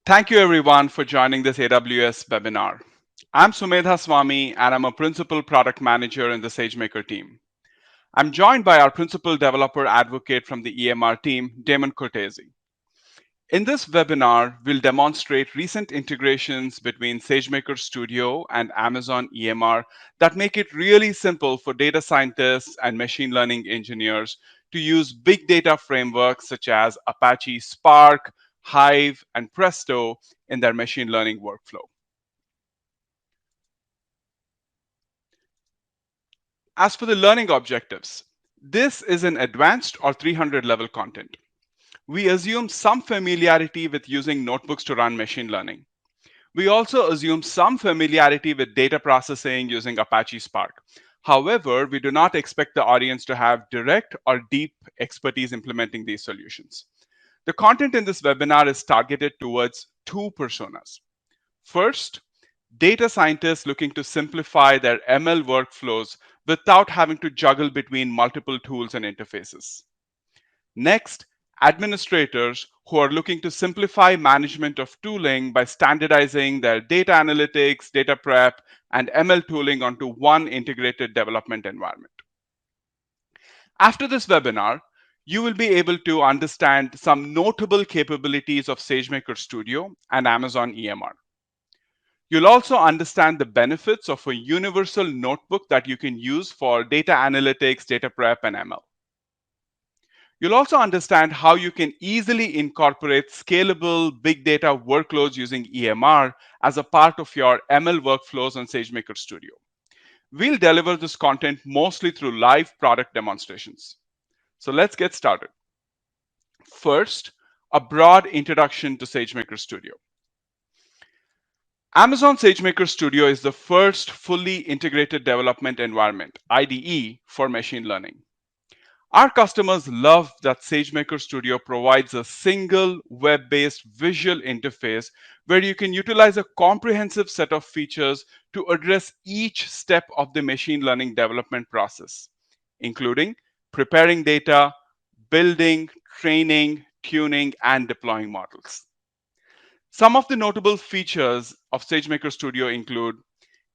Thank you everyone for joining this AWS webinar. I'm Sumedha Swami and I'm a Principal Product Manager in the SageMaker team. I'm joined by our Principal Developer Advocate from the EMR team, Damon Cortese. In this webinar, we'll demonstrate recent integrations between SageMaker Studio and Amazon EMR that make it really simple for data scientists and machine learning engineers to use big data frameworks such as Apache Spark, Hive, and Presto in their machine learning workflow. As for the learning objectives, this is an advanced or 300 level content. We assume some familiarity with using notebooks to run machine learning. We also assume some familiarity with data processing using Apache Spark. However, we do not expect the audience to have direct or deep expertise implementing these solutions. The content in this webinar is targeted towards two personas. First, data scientists looking to simplify their ML workflows without having to juggle between multiple tools and interfaces. Next, administrators who are looking to simplify management of tooling by standardizing their data analytics, data prep, and ML tooling onto one integrated development environment. After this webinar, you will be able to understand some notable capabilities of SageMaker Studio and Amazon EMR. You'll also understand the benefits of a universal notebook that you can use for data analytics, data prep, and ML. You'll also understand how you can easily incorporate scalable big data workloads using EMR as a part of your ML workflows on SageMaker Studio. We'll deliver this content mostly through live product demonstrations. So let's get started. First, a broad introduction to SageMaker Studio. Amazon SageMaker Studio is the first fully integrated development environment, IDE, for machine learning. Our customers love that SageMaker Studio provides a single web-based visual interface where you can utilize a comprehensive set of features to address each step of the machine learning development process, including preparing data, building, training, tuning, and deploying models. Some of the notable features of SageMaker Studio include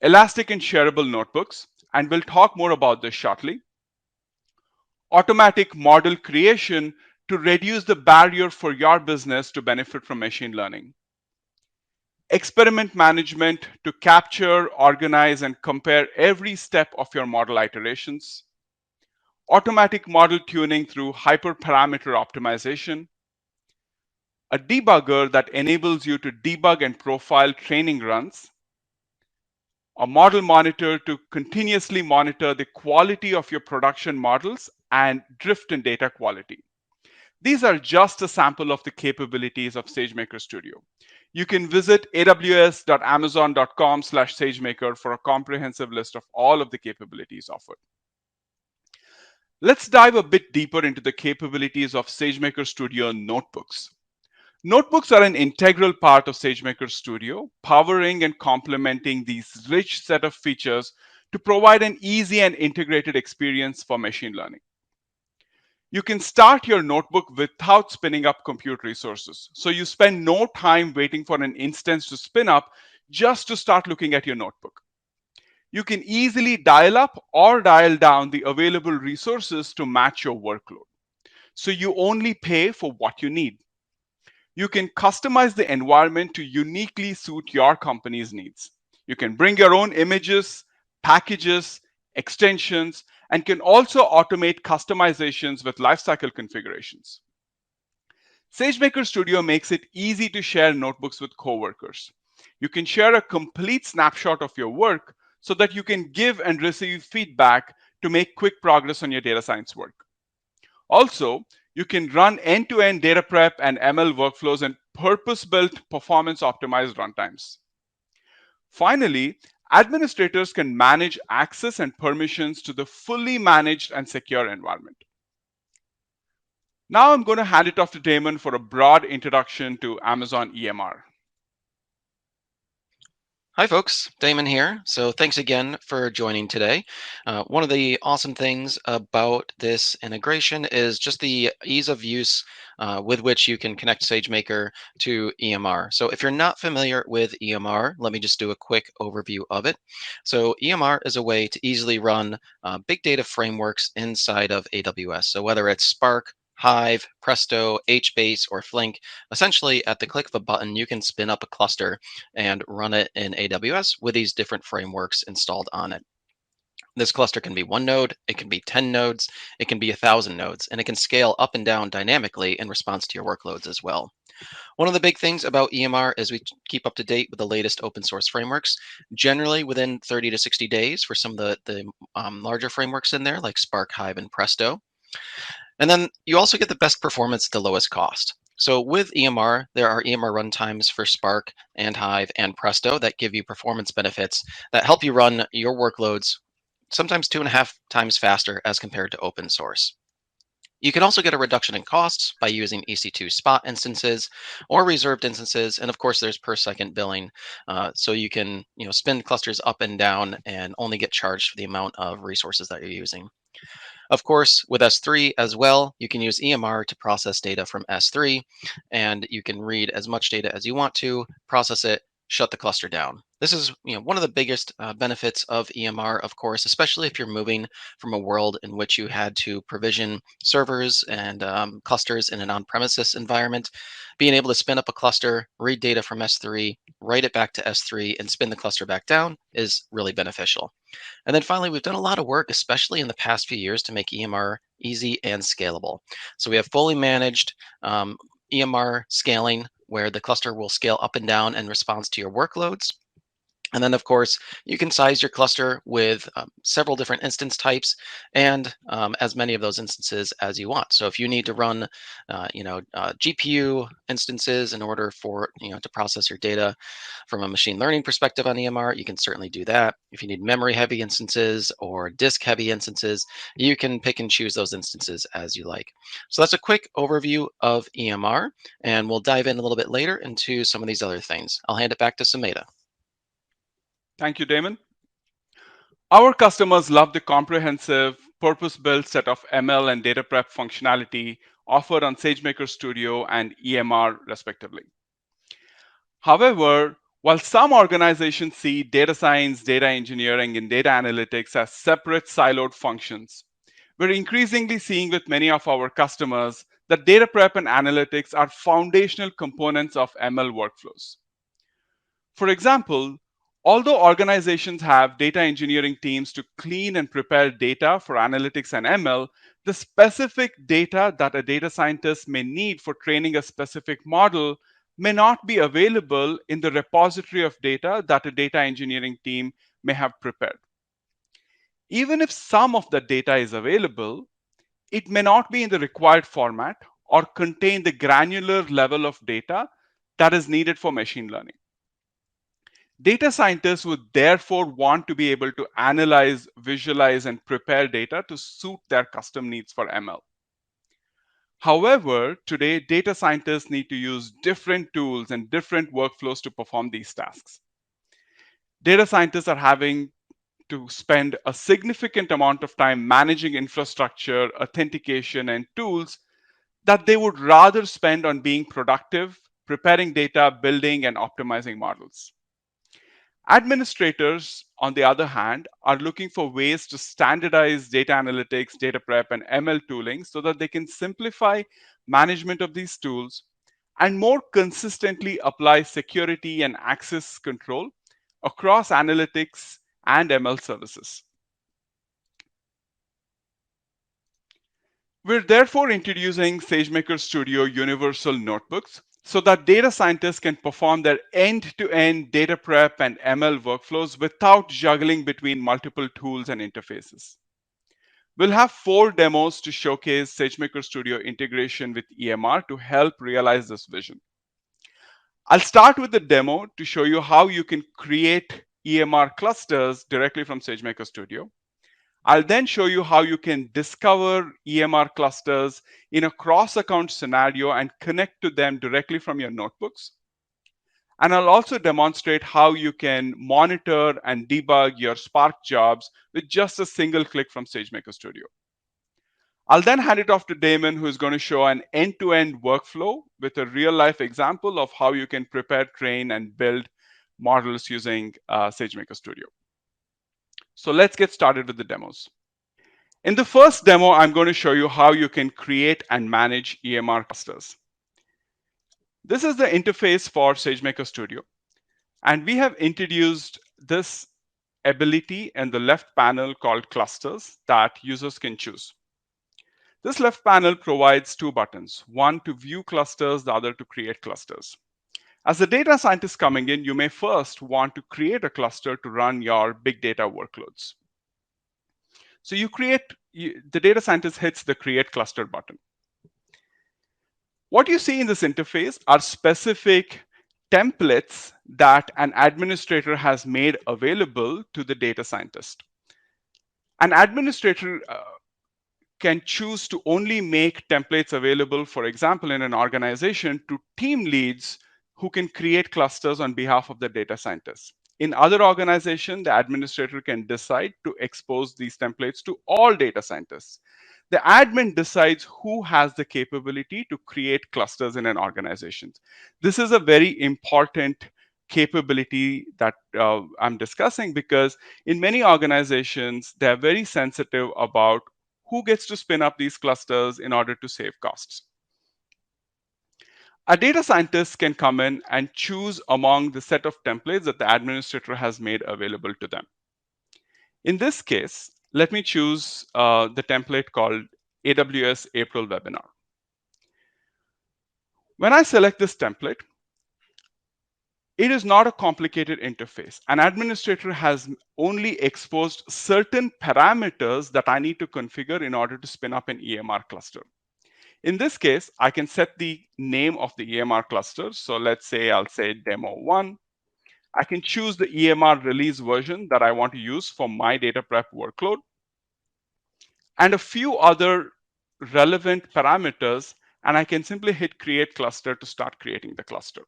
elastic and shareable notebooks, and we'll talk more about this shortly. Automatic model creation to reduce the barrier for your business to benefit from machine learning. Experiment management to capture, organize, and compare every step of your model iterations. Automatic model tuning through hyperparameter optimization. A debugger that enables you to debug and profile training runs. A model monitor to continuously monitor the quality of your production models and drift in data quality. These are just a sample of the capabilities of SageMaker Studio. You can visit aws.amazon.com/SageMaker for a comprehensive list of all of the capabilities offered. Let's dive a bit deeper into the capabilities of SageMaker Studio notebooks. Notebooks are an integral part of SageMaker Studio, powering and complementing these rich set of features to provide an easy and integrated experience for machine learning. You can start your notebook without spinning up compute resources. So you spend no time waiting for an instance to spin up just to start looking at your notebook. You can easily dial up or dial down the available resources to match your workload. So you only pay for what you need. You can customize the environment to uniquely suit your company's needs. You can bring your own images, packages, extensions, and can also automate customizations with lifecycle configurations. SageMaker Studio makes it easy to share notebooks with coworkers. You can share a complete snapshot of your work so that you can give and receive feedback to make quick progress on your data science work. Also, you can run end-to-end data prep and ML workflows in purpose-built, performance-optimized runtimes. Finally, administrators can manage access and permissions to the fully managed and secure environment. Now I'm going to hand it off to Damon for a broad introduction to Amazon EMR. Hi, folks. Damon here. So, thanks again for joining today. One of the awesome things about this integration is just the ease of use with which you can connect SageMaker to EMR. So, if you're not familiar with EMR, let me just do a quick overview of it. So, EMR is a way to easily run big data frameworks inside of AWS. So, whether it's Spark, Hive, Presto, HBase, or Flink, essentially at the click of a button, you can spin up a cluster and run it in AWS with these different frameworks installed on it. This cluster can be one node, it can be 10 nodes, it can be 1,000 nodes, and it can scale up and down dynamically in response to your workloads as well. One of the big things about EMR is we keep up to date with the latest open source frameworks, generally within 30 to 60 days for some of the larger frameworks in there, like Spark, Hive, and Presto. And then you also get the best performance at the lowest cost. So with EMR, there are EMR runtimes for Spark and Hive and Presto that give you performance benefits that help you run your workloads sometimes 2.5 times faster as compared to open source. You can also get a reduction in costs by using EC2 spot instances or reserved instances, and of course, there's per second billing, so you can spin clusters up and down and only get charged for the amount of resources that you're using. Of course, with S3 as well, you can use EMR to process data from S3, and you can read as much data as you want to, process it, shut the cluster down. This is one of the biggest benefits of EMR, of course, especially if you're moving from a world in which you had to provision servers and clusters in an on-premises environment. Being able to spin up a cluster, read data from S3, write it back to S3, and spin the cluster back down is really beneficial. And then finally, we've done a lot of work, especially in the past few years, to make EMR easy and scalable. So we have fully managed EMR scaling where the cluster will scale up and down in response to your workloads. And then, of course, you can size your cluster with several different instance types and as many of those instances as you want. So if you need to run, GPU instances in order for to process your data from a machine learning perspective on EMR, you can certainly do that. If you need memory-heavy instances or disk-heavy instances, you can pick and choose those instances as you like. So that's a quick overview of EMR, and we'll dive in a little bit later into some of these other things. I'll hand it back to Sumeda. Thank you, Damon. Our customers love the comprehensive, purpose-built set of ML and data prep functionality offered on SageMaker Studio and EMR, respectively. However, while some organizations see data science, data engineering, and data analytics as separate siloed functions, we're increasingly seeing with many of our customers that data prep and analytics are foundational components of ML workflows. For example, although organizations have data engineering teams to clean and prepare data for analytics and ML, the specific data that a data scientist may need for training a specific model may not be available in the repository of data that a data engineering team may have prepared. Even if some of the data is available, it may not be in the required format or contain the granular level of data that is needed for machine learning. Data scientists would therefore want to be able to analyze, visualize, and prepare data to suit their custom needs for ML. However, today, data scientists need to use different tools and different workflows to perform these tasks. Data scientists are having to spend a significant amount of time managing infrastructure, authentication, and tools that they would rather spend on being productive, preparing data, building, and optimizing models. Administrators, on the other hand, are looking for ways to standardize data analytics, data prep, and ML tooling so that they can simplify management of these tools and more consistently apply security and access control across analytics and ML services. We're therefore introducing SageMaker Studio Universal Notebooks so that data scientists can perform their end-to-end data prep and ML workflows without juggling between multiple tools and interfaces. We'll have 4 demos to showcase SageMaker Studio integration with EMR to help realize this vision. I'll start with the demo to show you how you can create EMR clusters directly from SageMaker Studio. I'll then show you how you can discover EMR clusters in a cross-account scenario and connect to them directly from your notebooks. And I'll also demonstrate how you can monitor and debug your Spark jobs with just a single click from SageMaker Studio. I'll then hand it off to Damon, who is going to show an end-to-end workflow with a real-life example of how you can prepare, train, and build models using SageMaker Studio. So let's get started with the demos. In the first demo, I'm going to show you how you can create and manage EMR clusters. This is the interface for SageMaker Studio, and we have introduced this ability in the left panel called clusters that users can choose. This left panel provides two buttons, one to view clusters, the other to create clusters. As a data scientist coming in, you may first want to create a cluster to run your big data workloads. So the data scientist hits the create cluster button. What you see in this interface are specific templates that an administrator has made available to the data scientist. An administrator can choose to only make templates available, for example, in an organization to team leads who can create clusters on behalf of the data scientists. In other organizations, the administrator can decide to expose these templates to all data scientists. The admin decides who has the capability to create clusters in an organization. This is a very important capability that I'm discussing because in many organizations, they're very sensitive about who gets to spin up these clusters in order to save costs. A data scientist can come in and choose among the set of templates that the administrator has made available to them. In this case, let me choose the template called AWS April Webinar. When I select this template, it is not a complicated interface. An administrator has only exposed certain parameters that I need to configure in order to spin up an EMR cluster. In this case, I can set the name of the EMR cluster. So let's say I'll say demo 1. I can choose the EMR release version that I want to use for my data prep workload, and a few other relevant parameters, and I can simply hit create cluster to start creating the cluster.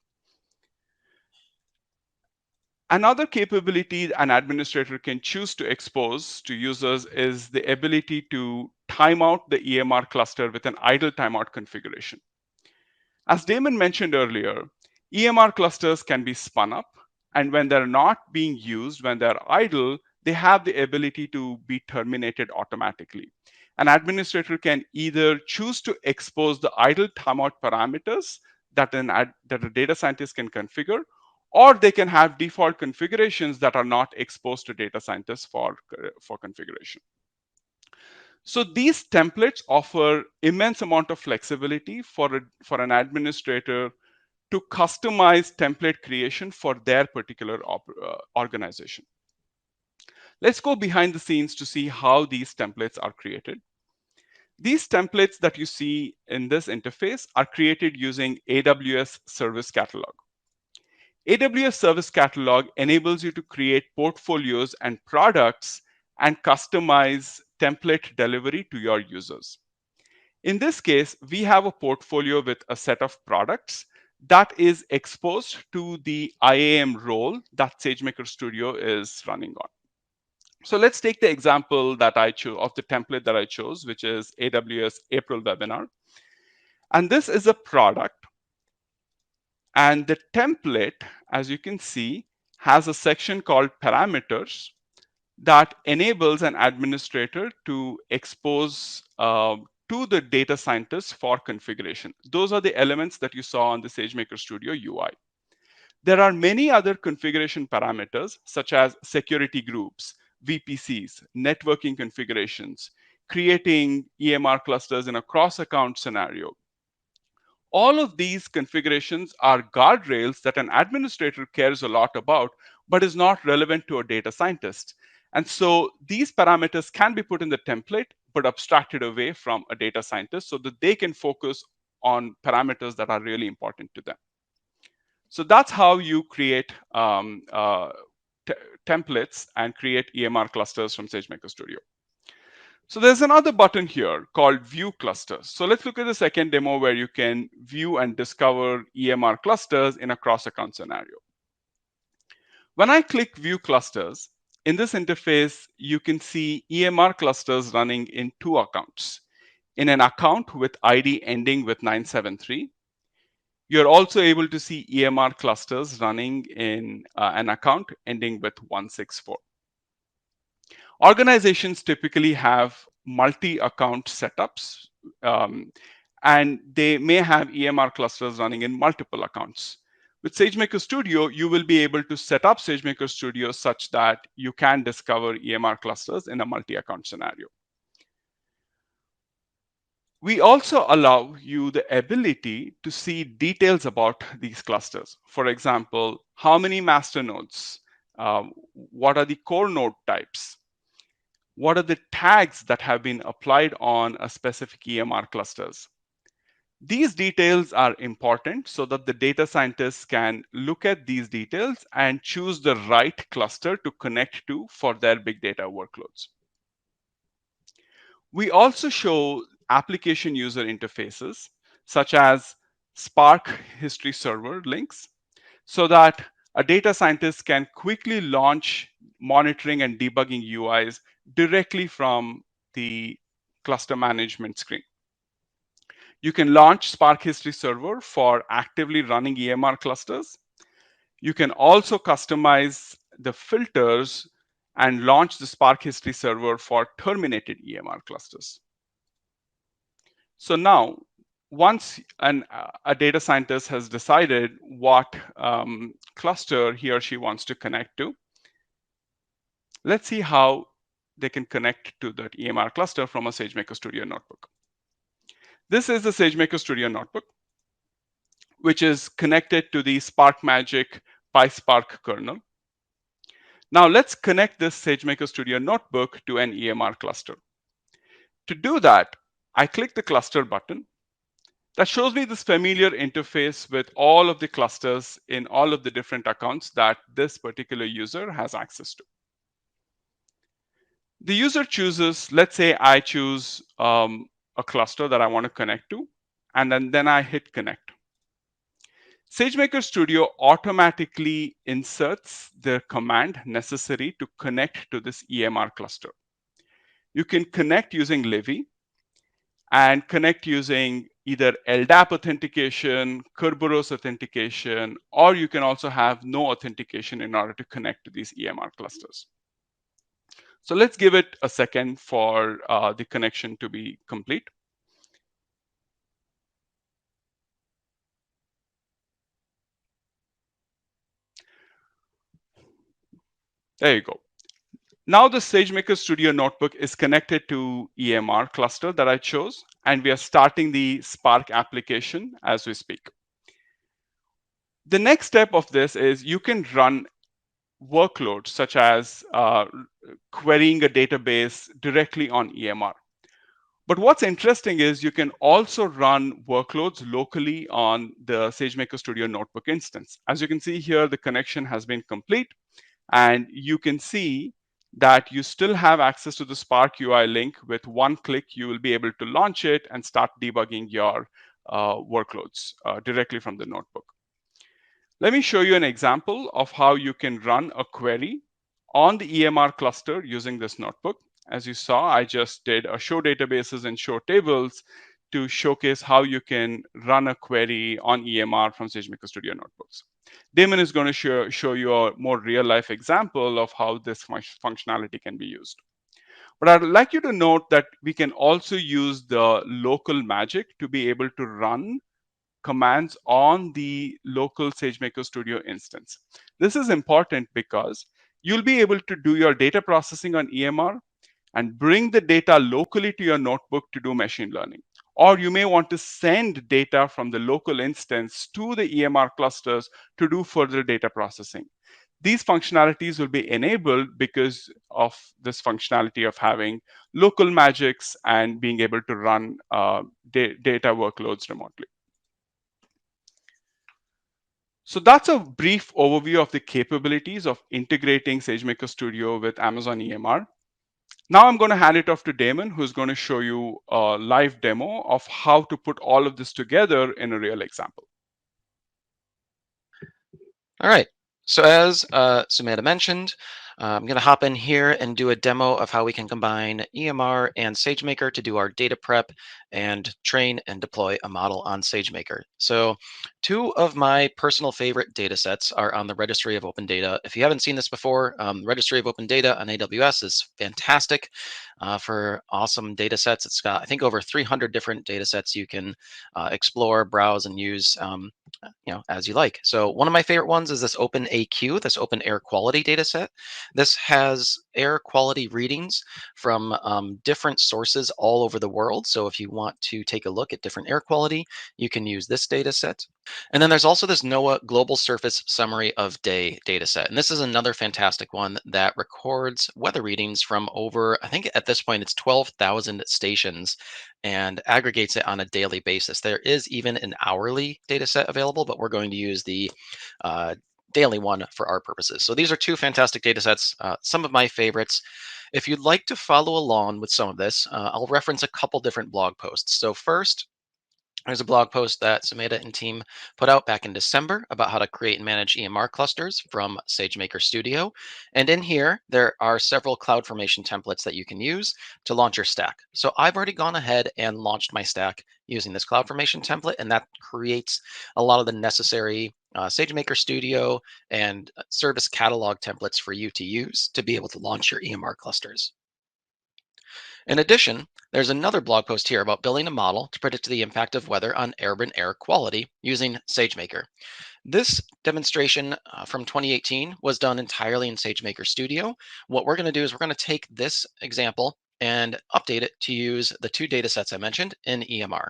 Another capability an administrator can choose to expose to users is the ability to time out the EMR cluster with an idle timeout configuration. As Damon mentioned earlier, EMR clusters can be spun up, and when they're not being used, when they're idle, they have the ability to be terminated automatically. An administrator can either choose to expose the idle timeout parameters that a data scientist can configure, or they can have default configurations that are not exposed to data scientists for configuration. So these templates offer immense amount of flexibility for an administrator to customize template creation for their particular organization. Let's go behind the scenes to see how these templates are created. These templates that you see in this interface are created using AWS Service Catalog. AWS Service Catalog enables you to create portfolios and products and customize template delivery to your users. In this case, we have a portfolio with a set of products that is exposed to the IAM role that SageMaker Studio is running on. So let's take the example that I chose of the template that I chose, which is AWS April Webinar. And this is a product. And the template, as you can see, has a section called parameters that enables an administrator to expose to the data scientists for configuration. Those are the elements that you saw on the SageMaker Studio UI. There are many other configuration parameters, such as security groups, VPCs, networking configurations, creating EMR clusters in a cross-account scenario. All of these configurations are guardrails that an administrator cares a lot about, but is not relevant to a data scientist. And so these parameters can be put in the template, but abstracted away from a data scientist so that they can focus on parameters that are really important to them. So that's how you create templates and create EMR clusters from SageMaker Studio. So there's another button here called View Clusters. So let's look at the second demo where you can view and discover EMR clusters in a cross-account scenario. When I click View Clusters, in this interface, you can see EMR clusters running in two accounts. In an account with ID ending with 973, you're also able to see EMR clusters running in an account ending with 164. Organizations typically have multi-account setups, um, and they may have EMR clusters running in multiple accounts. With SageMaker Studio, you will be able to set up SageMaker Studio such that you can discover EMR clusters in a multi-account scenario. We also allow you the ability to see details about these clusters. For example, how many master nodes? What are the core node types? What are the tags that have been applied on a specific EMR clusters? These details are important so that the data scientists can look at these details and choose the right cluster to connect to for their big data workloads. We also show application user interfaces, such as Spark History Server links, so that a data scientist can quickly launch monitoring and debugging UIs directly from the cluster management screen. You can launch Spark History Server for actively running EMR clusters. You can also customize the filters and launch the Spark History Server for terminated EMR clusters. So now, once a data scientist has decided what cluster he or she wants to connect to, let's see how they can connect to that EMR cluster from a SageMaker Studio notebook. This is the SageMaker Studio notebook, which is connected to the Spark Magic PySpark kernel. Now let's connect this SageMaker Studio notebook to an EMR cluster. To do that, I click the cluster button. That shows me this familiar interface with all of the clusters in all of the different accounts that this particular user has access to. The user chooses, let's say I choose a cluster that I want to connect to, and then I hit connect. SageMaker Studio automatically inserts the command necessary to connect to this EMR cluster. You can connect using Livy and connect using either LDAP authentication, Kerberos authentication, or you can also have no authentication in order to connect to these EMR clusters. So let's give it a second for the connection to be complete. There you go. Now the SageMaker Studio notebook is connected to EMR cluster that I chose, and we are starting the Spark application as we speak. The next step of this is you can run workloads such as querying a database directly on EMR. But what's interesting is you can also run workloads locally on the SageMaker Studio notebook instance. As you can see here, the connection has been complete, and you can see that you still have access to the Spark UI link. With one click, you will be able to launch it and start debugging your workloads directly from the notebook. Let me show you an example of how you can run a query on the EMR cluster using this notebook. As you saw, I just did a show databases and show tables to showcase how you can run a query on EMR from SageMaker Studio notebooks. Damon is going to show you a more real-life example of how this functionality can be used. But I'd like you to note that we can also use the local magic to be able to run commands on the local SageMaker Studio instance. This is important because you'll be able to do your data processing on EMR and bring the data locally to your notebook to do machine learning. Or you may want to send data from the local instance to the EMR clusters to do further data processing. These functionalities will be enabled because of this functionality of having local magics and being able to run data workloads remotely. So that's a brief overview of the capabilities of integrating SageMaker Studio with Amazon EMR. Now I'm going to hand it off to Damon, who's going to show you a live demo of how to put all of this together in a real example. All right. So as Sumeda mentioned, I'm going to hop in here and do a demo of how we can combine EMR and SageMaker to do our data prep and train and deploy a model on SageMaker. So two of my personal favorite data sets are on the Registry of Open Data. If you haven't seen this before, Registry of Open Data on AWS is fantastic for awesome data sets. It's got, I think, over 300 different data sets you can explore, browse, and use as you like. So one of my favorite ones is this Open AQ, this Open Air Quality data set. This has air quality readings from different sources all over the world. So if you want to take a look at different air quality, you can use this data set. And then there's also this NOAA Global Surface Summary of Day data set. And this is another fantastic one that records weather readings from over, I think at this point, it's 12,000 stations and aggregates it on a daily basis. There is even an hourly data set available, but we're going to use the uh, daily one for our purposes. So these are two fantastic data sets, some of my favorites. If you'd like to follow along with some of this, I'll reference a couple different blog posts. So first, there's a blog post that Sumeda and team put out back in December about how to create and manage EMR clusters from SageMaker Studio. And in here, there are several CloudFormation templates that you can use to launch your stack. So I've already gone ahead and launched my stack using this CloudFormation template, and that creates a lot of the necessary SageMaker Studio and service catalog templates for you to use to be able to launch your EMR clusters. In addition, there's another blog post here about building a model to predict the impact of weather on urban air quality using SageMaker. This demonstration from 2018 was done entirely in SageMaker Studio. What we're going to do is we're going to take this example and update it to use the two data sets I mentioned in EMR.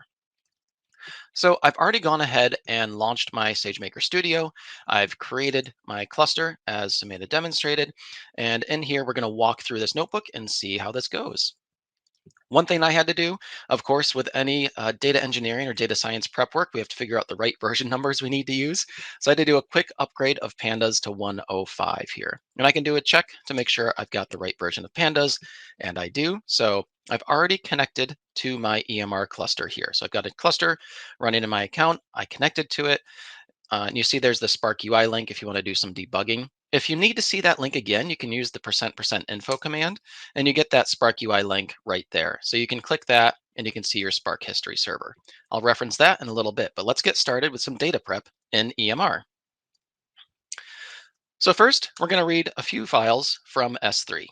So I've already gone ahead and launched my SageMaker Studio. I've created my cluster as Samantha demonstrated. And in here, we're going to walk through this notebook and see how this goes. One thing I had to do, of course, with any data engineering or data science prep work, we have to figure out the right version numbers we need to use. So I had to do a quick upgrade of pandas to 105 here. And I can do a check to make sure I've got the right version of pandas, and I do. So I've already connected to my EMR cluster here. So I've got a cluster running in my account. I connected to it. And you see there's the Spark UI link if you want to do some debugging. If you need to see that link again, you can use the %info command and you get that Spark UI link right there. So you can click that and you can see your Spark history server. I'll reference that in a little bit, but let's get started with some data prep in EMR. So first, we're going to read a few files from S3.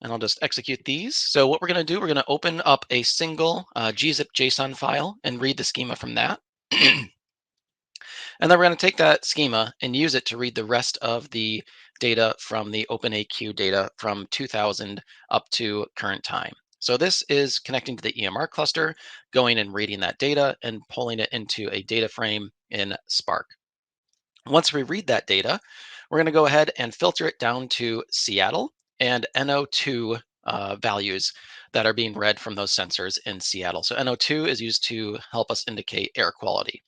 And I'll just execute these. So what we're going to do, we're going to open up a single gzip JSON file and read the schema from that. And then we're going to take that schema and use it to read the rest of the data from the OpenAQ data from 2000 up to current time. So this is connecting to the EMR cluster, going and reading that data and pulling it into a data frame in Spark. Once we read that data, we're going to go ahead and filter it down to Seattle and NO2 values that are being read from those sensors in Seattle. So NO2 is used to help us indicate air quality.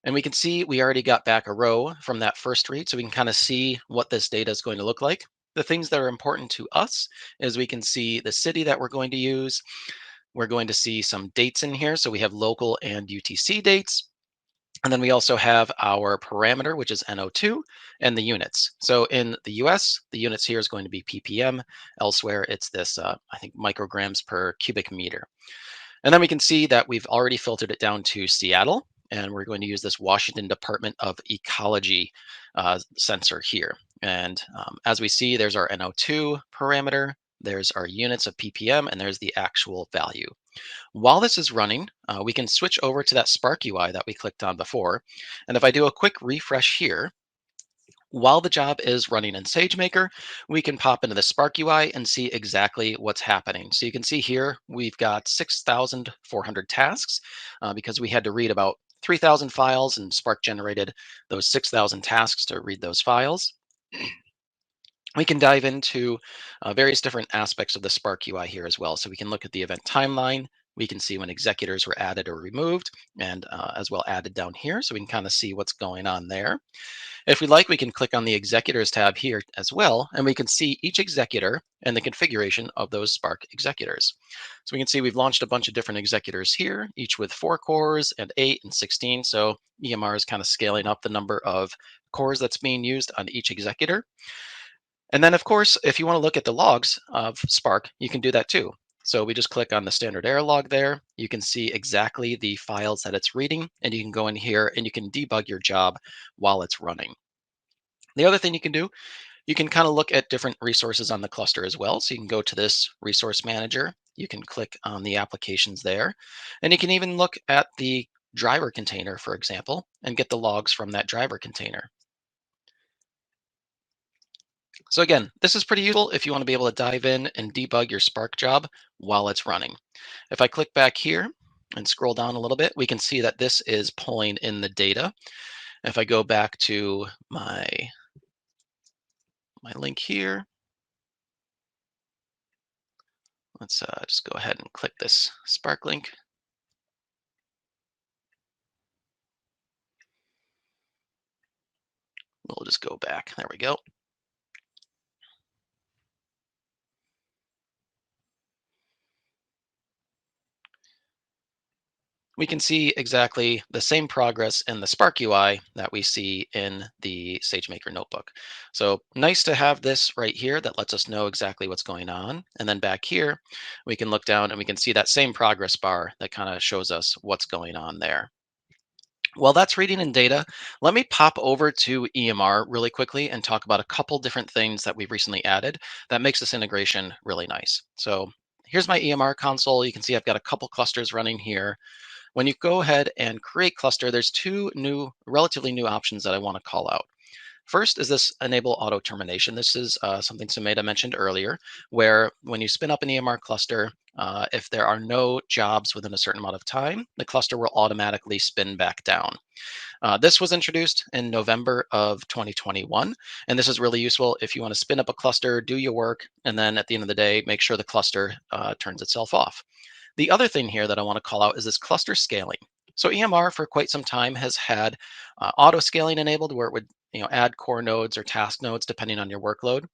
And we can see we already got back a row from that first read, so we can kind of see what this data is going to look like. The things that are important to us is we can see the city that we're going to use. We're going to see some dates in here. So we have local and UTC dates. And then we also have our parameter, which is NO2, and the units. So in the US, the units here is going to be ppm. Elsewhere, it's this, I think, micrograms per cubic meter. And then we can see that we've already filtered it down to Seattle, and we're going to use this Washington Department of Ecology sensor here. And as we see, there's our NO2 parameter, there's our units of ppm, and there's the actual value. While this is running, we can switch over to that Spark UI that we clicked on before. And if I do a quick refresh here, while the job is running in SageMaker, we can pop into the Spark UI and see exactly what's happening. So you can see here, we've got 6,400 tasks because we had to read about 3,000 files and Spark generated those 6,000 tasks to read those files. We can dive into various different aspects of the Spark UI here as well. So we can look at the event timeline, We can see when executors were added or removed, and as well added down here, so we can kind of see what's going on there. If we like, we can click on the executors tab here as well, and we can see each executor and the configuration of those Spark executors. So we can see we've launched a bunch of different executors here, each with 4 cores and 8 and 16. So EMR is kind of scaling up the number of cores that's being used on each executor. And then, of course, if you want to look at the logs of Spark, you can do that too. So we just click on the standard error log there. You can see exactly the files that it's reading, and you can go in here and you can debug your job while it's running. The other thing you can do, you can kind of look at different resources on the cluster as well. So you can go to this resource manager, you can click on the applications there, and you can even look at the driver container, for example, and get the logs from that driver container. So again, this is pretty useful if you want to be able to dive in and debug your Spark job while it's running. If I click back here and scroll down a little bit, we can see that this is pulling in the data. If I go back to my link here, let's just go ahead and click this Spark link. We'll just go back. There we go. We can see exactly the same progress in the Spark UI that we see in the SageMaker notebook. So nice to have this right here that lets us know exactly what's going on. And then back here, we can look down and we can see that same progress bar that kind of shows us what's going on there. Well, that's reading in data. Let me pop over to EMR really quickly and talk about a couple different things that we've recently added that makes this integration really nice. So here's my EMR console. You can see I've got a couple clusters running here. When you go ahead and create cluster, there's two new, relatively new options that I want to call out. First is this enable auto termination. This is something Sumeda mentioned earlier, where when you spin up an EMR cluster, if there are no jobs within a certain amount of time, the cluster will automatically spin back down. This was introduced in November of 2021, and this is really useful if you want to spin up a cluster, do your work, and then at the end of the day, make sure the cluster turns itself off. The other thing here that I want to call out is this cluster scaling. So EMR for quite some time has had auto scaling enabled, where it would add core nodes or task nodes depending on your workload.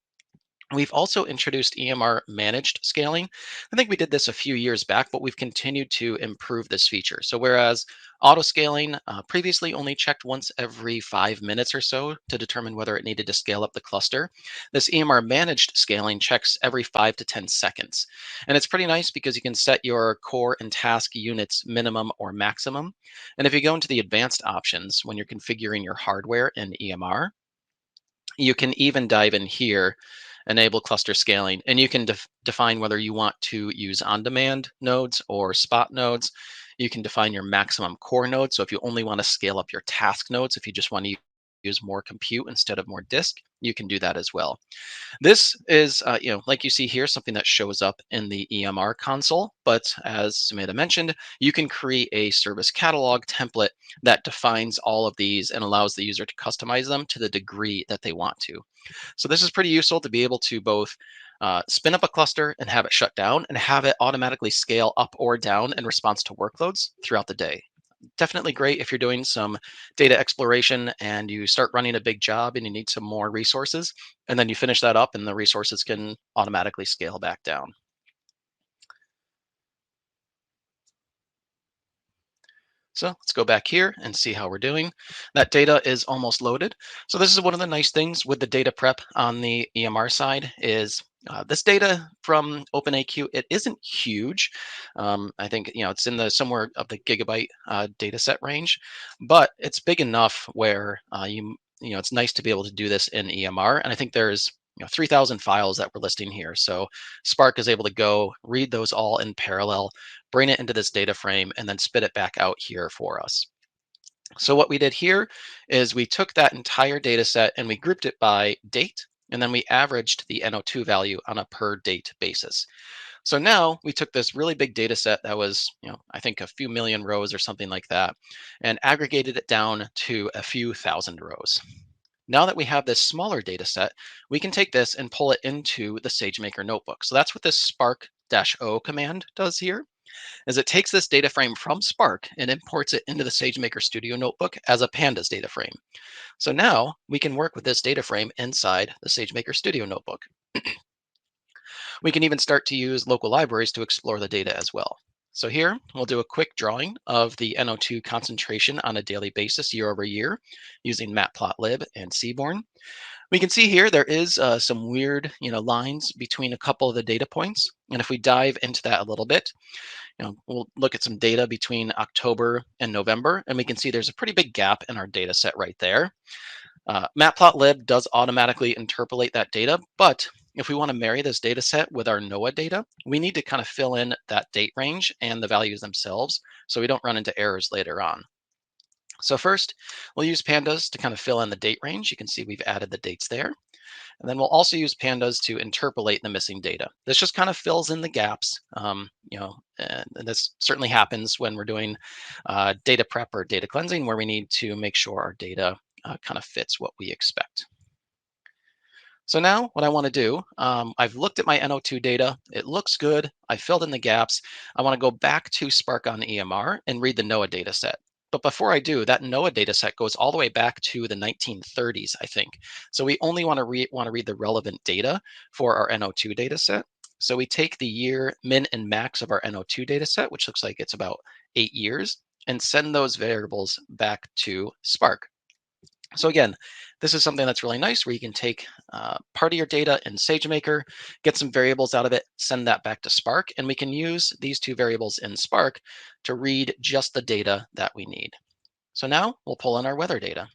We've also introduced EMR managed scaling. I think we did this a few years back, but we've continued to improve this feature. So whereas auto scaling previously only checked once every 5 minutes or so to determine whether it needed to scale up the cluster, this EMR managed scaling checks every 5 to 10 seconds. And it's pretty nice because you can set your core and task units minimum or maximum. And if you go into the advanced options when you're configuring your hardware in EMR, you can even dive in here, enable cluster scaling, and you can define whether you want to use on-demand nodes or spot nodes. You can define your maximum core node. So if you only want to scale up your task nodes, if you just want to use more compute instead of more disk, you can do that as well. This is, like you see here, something that shows up in the EMR console. But as Sumeda mentioned, you can create a service catalog template that defines all of these and allows the user to customize them to the degree that they want to. So this is pretty useful to be able to both spin up a cluster and have it shut down and have it automatically scale up or down in response to workloads throughout the day. Definitely great if you're doing some data exploration and you start running a big job and you need some more resources, and then you finish that up and the resources can automatically scale back down. So let's go back here and see how we're doing. That data is almost loaded. So this is one of the nice things with the data prep on the EMR side is this data from OpenAQ, it isn't huge. I think it's in the somewhere of the gigabyte data set range, but it's big enough where it's nice to be able to do this in EMR. And I think there's 3,000 files that we're listing here. So Spark is able to go read those all in parallel, bring it into this data frame, and then spit it back out here for us. So what we did here is we took that entire data set and we grouped it by date, and then we averaged the NO2 value on a per date basis. So now we took this really big data set that was, I think a few million rows or something like that, and aggregated it down to a few thousand rows. Now that we have this smaller data set, we can take this and pull it into the SageMaker notebook. So that's what this spark-o command does here. is it takes this data frame from Spark and imports it into the SageMaker Studio notebook as a pandas data frame. So now we can work with this data frame inside the SageMaker Studio notebook. We can even start to use local libraries to explore the data as well. So here, we'll do a quick drawing of the NO2 concentration on a daily basis year over year using matplotlib and Seaborn. We can see here there is some weird lines between a couple of the data points. And if we dive into that a little bit, we'll look at some data between October and November, and we can see there's a pretty big gap in our data set right there. Matplotlib does automatically interpolate that data, but if we want to marry this data set with our NOAA data, we need to kind of fill in that date range and the values themselves so we don't run into errors later on. So first, we'll use pandas to kind of fill in the date range. You can see we've added the dates there. And then we'll also use pandas to interpolate the missing data. This just kind of fills in the gaps, and this certainly happens when we're doing data prep or data cleansing, where we need to make sure our data kind of fits what we expect. So now what I want to do, I've looked at my NO2 data. It looks good. I filled in the gaps. I want to go back to Spark on EMR and read the NOAA data set. But before I do, that NOAA data set goes all the way back to the 1930s, I think. So we only want to read the relevant data for our NO2 data set. So we take the year min and max of our NO2 data set, which looks like it's about 8 years, and send those variables back to Spark. So again, this is something that's really nice where you can take part of your data in SageMaker, get some variables out of it, send that back to Spark, and we can use these two variables in Spark to read just the data that we need. So now we'll pull in our weather data.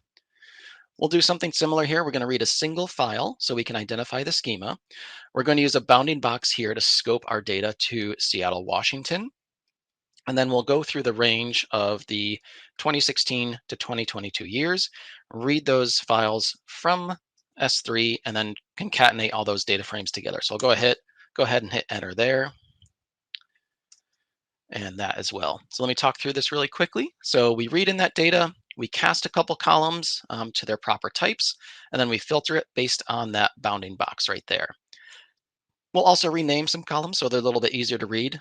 We'll do something similar here. We're going to read a single file so we can identify the schema. We're going to use a bounding box here to scope our data to Seattle, Washington. And then we'll go through the range of the 2016 to 2022 years, read those files from S3, and then concatenate all those data frames together. So I'll go ahead and hit enter there, and that as well. So let me talk through this really quickly. So we read in that data, we cast a couple columns to their proper types, and then we filter it based on that bounding box right there. We'll also rename some columns so they're a little bit easier to read.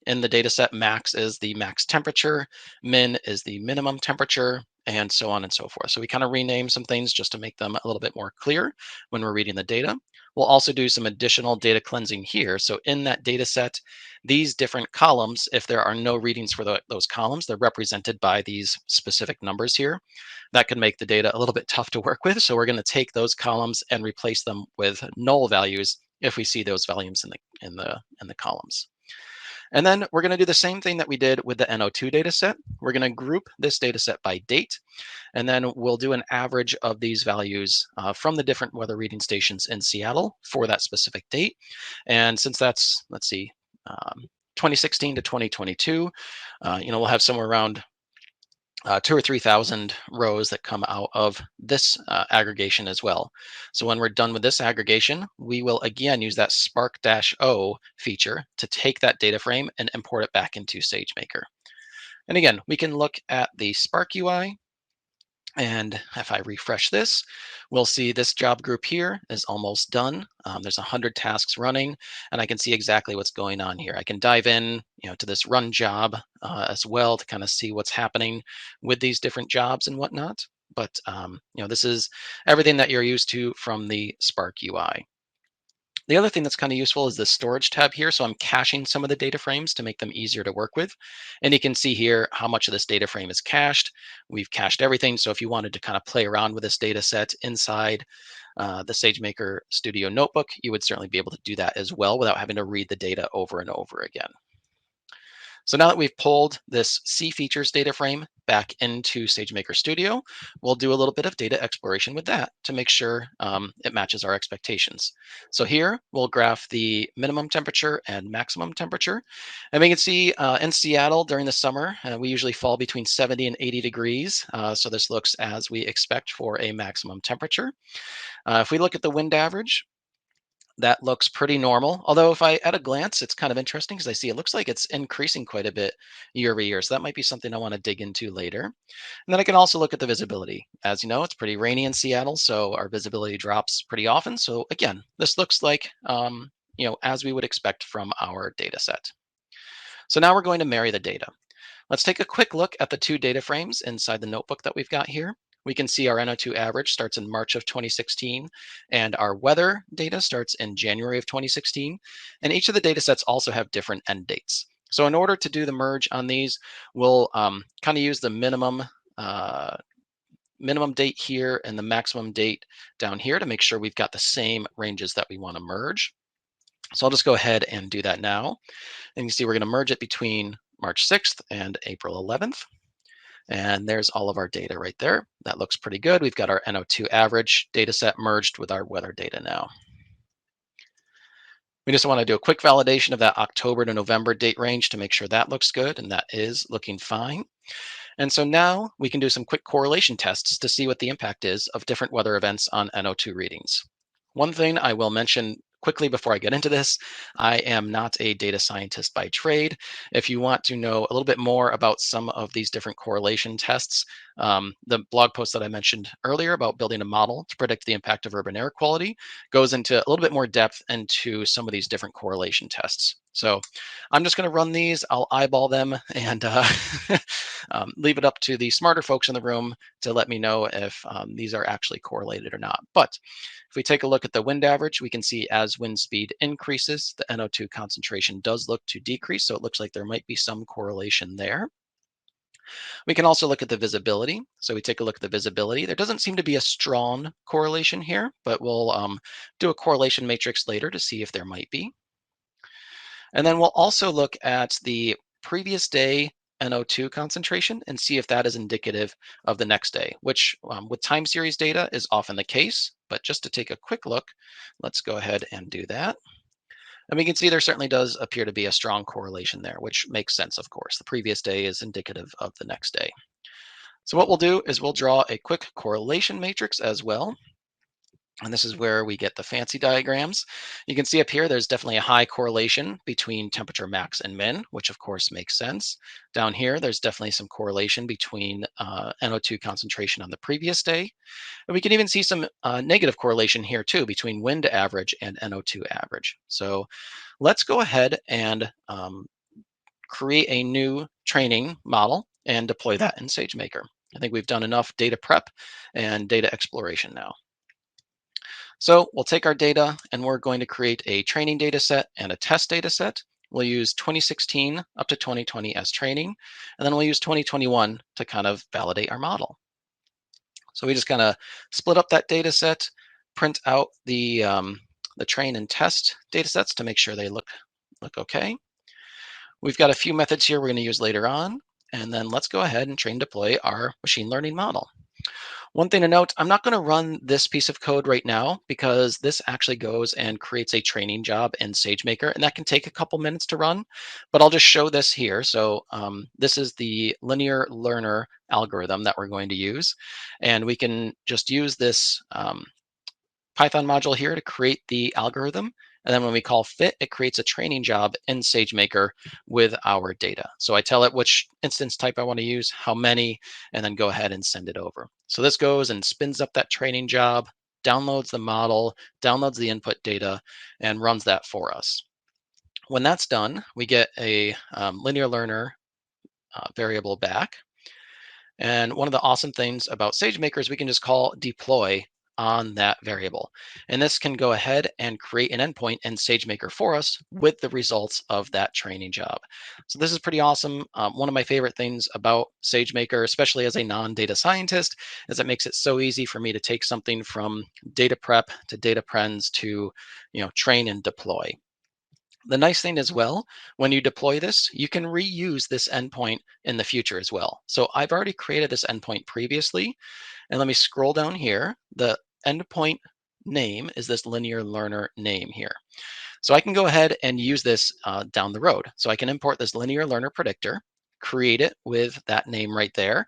In the data set, max is the max temperature, min is the minimum temperature, and so on and so forth. So we kind of rename some things just to make them a little bit more clear when we're reading the data. We'll also do some additional data cleansing here. So in that data set, these different columns, if there are no readings for those columns, they're represented by these specific numbers here. That can make the data a little bit tough to work with. So we're going to take those columns and replace them with null values if we see those values in the columns. And then we're going to do the same thing that we did with the NO2 data set. We're going to group this data set by date, and then we'll do an average of these values from the different weather reading stations in Seattle for that specific date. And since that's, 2016 to 2022, we'll have somewhere around 2,000 or 3,000 rows that come out of this aggregation as well. So when we're done with this aggregation, we will again use that Spark-O feature to take that data frame and import it back into SageMaker. And again, we can look at the Spark UI. And if I refresh this, we'll see this job group here is almost done. There's 100 tasks running, and I can see exactly what's going on here. I can dive in, to this run job as well to kind of see what's happening with these different jobs and whatnot. But this is everything that you're used to from the Spark UI. The other thing that's kind of useful is the storage tab here. So I'm caching some of the data frames to make them easier to work with. And you can see here how much of this data frame is cached. We've cached everything. So if you wanted to kind of play around with this data set inside the SageMaker Studio notebook, you would certainly be able to do that as well without having to read the data over and over again. So now that we've pulled this C features data frame back into SageMaker Studio, we'll do a little bit of data exploration with that to make sure it matches our expectations. So here we'll graph the minimum temperature and maximum temperature. And we can see in Seattle during the summer, we usually fall between 70 and 80 degrees. So this looks as we expect for a maximum temperature. If we look at the wind average, that looks pretty normal. Although if I, at a glance, it's kind of interesting because I see it looks like it's increasing quite a bit year over year. So that might be something I want to dig into later. And then I can also look at the visibility. As you know, it's pretty rainy in Seattle, so our visibility drops pretty often. So again, this looks like, as we would expect from our data set. So now we're going to marry the data. Let's take a quick look at the two data frames inside the notebook that we've got here. We can see our NO2 average starts in March of 2016, and our weather data starts in January of 2016. And each of the data sets also have different end dates. So in order to do the merge on these, we'll kind of use the uh, minimum date here and the maximum date down here to make sure we've got the same ranges that we want to merge. So I'll just go ahead and do that now. And you can see we're going to merge it between March 6th and April 11th. And there's all of our data right there. That looks pretty good. We've got our NO2 average data set merged with our weather data now. We just want to do a quick validation of that October to November date range to make sure that looks good, and that is looking fine. And so now we can do some quick correlation tests to see what the impact is of different weather events on NO2 readings. One thing I will mention quickly before I get into this, I am not a data scientist by trade. If you want to know a little bit more about some of these different correlation tests, the blog post that I mentioned earlier about building a model to predict the impact of urban air quality goes into a little bit more depth into some of these different correlation tests. So I'm just going to run these. I'll eyeball them and leave it up to the smarter folks in the room to let me know if these are actually correlated or not. But if we take a look at the wind average, we can see as wind speed increases, the NO2 concentration does look to decrease. So it looks like there might be some correlation there. We can also look at the visibility. So we take a look at the visibility. There doesn't seem to be a strong correlation here, but we'll do a correlation matrix later to see if there might be. And then we'll also look at the previous day NO2 concentration and see if that is indicative of the next day, which with time series data is often the case. But just to take a quick look, let's go ahead and do that. And we can see there certainly does appear to be a strong correlation there, which makes sense, of course. The previous day is indicative of the next day. So what we'll do is we'll draw a quick correlation matrix as well. And this is where we get the fancy diagrams. You can see up here, there's definitely a high correlation between temperature max and min, which of course makes sense. Down here, there's definitely some correlation between NO2 concentration on the previous day. And we can even see some negative correlation here too between wind average and NO2 average. So let's go ahead and create a new training model and deploy that in SageMaker. I think we've done enough data prep and data exploration now. So we'll take our data and we're going to create a training data set and a test data set. We'll use 2016 up to 2020 as training, and then we'll use 2021 to kind of validate our model. So we just kind of split up that data set, print out the train and test data sets to make sure they look okay. We've got a few methods here we're going to use later on, and then let's go ahead and train deploy our machine learning model. One thing to note, I'm not going to run this piece of code right now because this actually goes and creates a training job in SageMaker, and that can take a couple minutes to run, but I'll just show this here. So this is the linear learner algorithm that we're going to use, and we can just use this Python module here to create the algorithm. And then when we call fit, it creates a training job in SageMaker with our data. So I tell it which instance type I want to use, how many, and then go ahead and send it over. So this goes and spins up that training job, downloads the model, downloads the input data, and runs that for us. When that's done, we get a linear learner variable back. And one of the awesome things about SageMaker is we can just call deploy on that variable. And this can go ahead and create an endpoint in SageMaker for us with the results of that training job. So this is pretty awesome. One of my favorite things about SageMaker, especially as a non-data scientist, is it makes it so easy for me to take something from data prep to data prens to train and deploy. The nice thing as well, when you deploy this, you can reuse this endpoint in the future as well. So I've already created this endpoint previously, and let me scroll down here. The endpoint name is this linear learner name here. So I can go ahead and use this down the road. So I can import this linear learner predictor, create it with that name right there.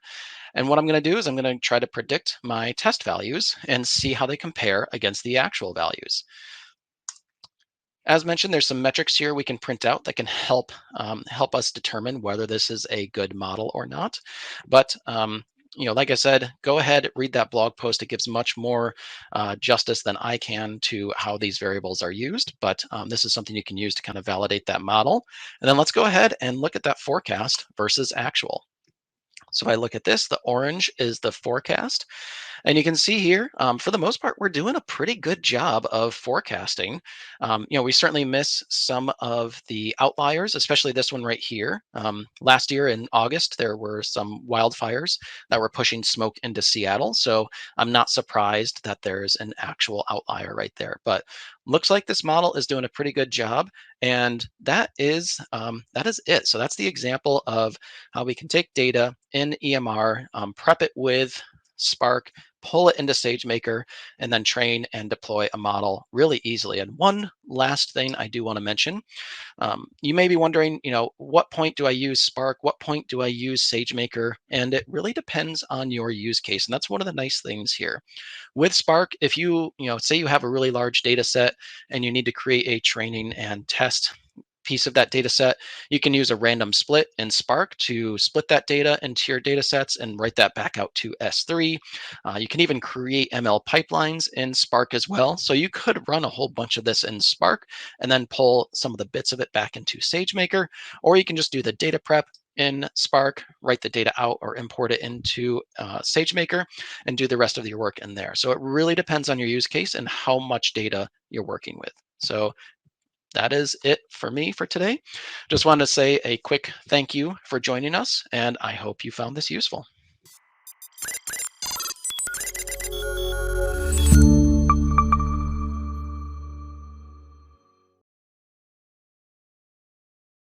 And what I'm going to do is I'm going to try to predict my test values and see how they compare against the actual values. As mentioned, there's some metrics here we can print out that can help us determine whether this is a good model or not. But like I said, go ahead, read that blog post. It gives much more justice than I can to how these variables are used. But this is something you can use to kind of validate that model. And then let's go ahead and look at that forecast versus actual. So if I look at this, the orange is the forecast. And you can see here, for the most part, we're doing a pretty good job of forecasting. We certainly miss some of the outliers, especially this one right here. Last year in August, there were some wildfires that were pushing smoke into Seattle. So I'm not surprised that there's an actual outlier right there. But looks like this model is doing a pretty good job, and that is it. So that's the example of how we can take data in EMR, prep it with Spark, pull it into SageMaker, and then train and deploy a model really easily. And one last thing I do want to mention, you may be wondering, what point do I use Spark? What point do I use SageMaker? And it really depends on your use case. And that's one of the nice things here. With Spark, if say you have a really large data set and you need to create a training and test piece of that data set, you can use a random split in Spark to split that data into your data sets and write that back out to S3. You can even create ML pipelines in Spark as well. So you could run a whole bunch of this in Spark and then pull some of the bits of it back into SageMaker, or you can just do the data prep in Spark, write the data out or import it into SageMaker, and do the rest of your work in there. So it really depends on your use case and how much data you're working with. So that is it for me for today. Just wanted to say a quick thank you for joining us, and I hope you found this useful.